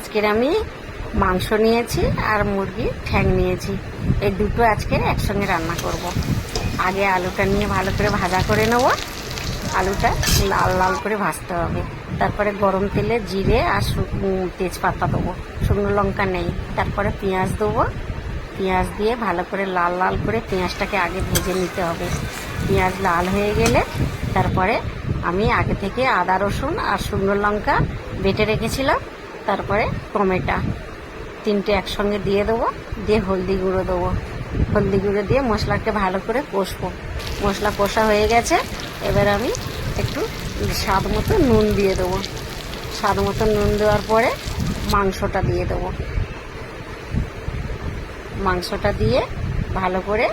আজকের আমি মাংস নিয়েছি আর মুরগির ঠ্যাং নিয়েছি। এই দুটো আজকে একসঙ্গে রান্না করব। আগে আলুটা নিয়ে ভালো করে ভাজা করে নেব। আলুটা লাল লাল করে ভাজতে হবে। তারপরে গরম তেলে জিরে আর তেজপাতা দেবো, শুকনো লঙ্কা নেই। তারপরে পেঁয়াজ দেবো। পেঁয়াজ দিয়ে ভালো করে লাল লাল করে পেঁয়াজটাকে আগে ভেজে নিতে হবে। পেঁয়াজ লাল হয়ে গেলে তারপরে আমি আগে থেকে আদা রসুন আর শুকনো লঙ্কা বেটে রেখেছিলাম। তারপরে টমেটো তিনটে একসঙ্গে দিয়ে দেবো, দিয়ে হলদি গুঁড়ো দেবো। হলদি গুঁড়ো দিয়ে মশলাকে ভালো করে কষবো। মশলা কষা হয়ে গেছে, এবার আমি একটু স্বাদ মতো নুন দিয়ে দেবো। স্বাদ মতো নুন দেওয়ার পরে মাংসটা দিয়ে দেবো। মাংসটা দিয়ে ভালো করে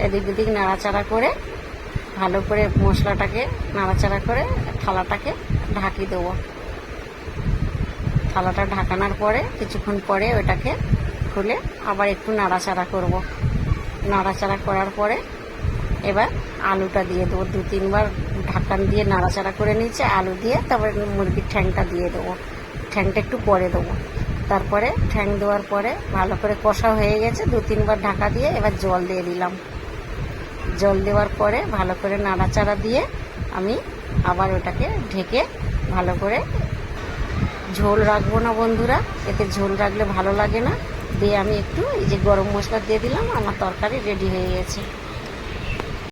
এদিক ওদিক নাড়াচাড়া করে ভালো করে মশলাটাকে নাড়াচাড়া করে থালাটাকে ঢাকি দেবো। থালাটা ঢাকানোর পরে কিছুক্ষণ পরে ওটাকে খুলে আবার একটু নাড়াচাড়া করব। নাড়াচাড়া করার পরে এবার আলুটা দিয়ে দেবো। 2-3 বার ঢাকন দিয়ে নাড়াচাড়া করে নিচ্ছে আলু দিয়ে। তারপরে মুরগির ঠ্যাংটা দিয়ে দেবো। ঠ্যাংটা একটু পরে দেবো। তারপরে ঠ্যাং দেওয়ার পরে ভালো করে কষা হয়ে গেছে, 2-3 বার ঢাকা দিয়ে এবার জল দিয়ে দিলাম। জল দেওয়ার পরে ভালো করে নাড়াচাড়া দিয়ে আমি আবার ওটাকে ঢেকে ভালো করে, ঝোল রাখবো না বন্ধুরা, এতে ঝোল রাখলে ভালো লাগে না, দিয়ে আমি একটু এই যে গরম মশলা দিয়ে দিলাম। আমার তরকারি রেডি হয়ে গেছে।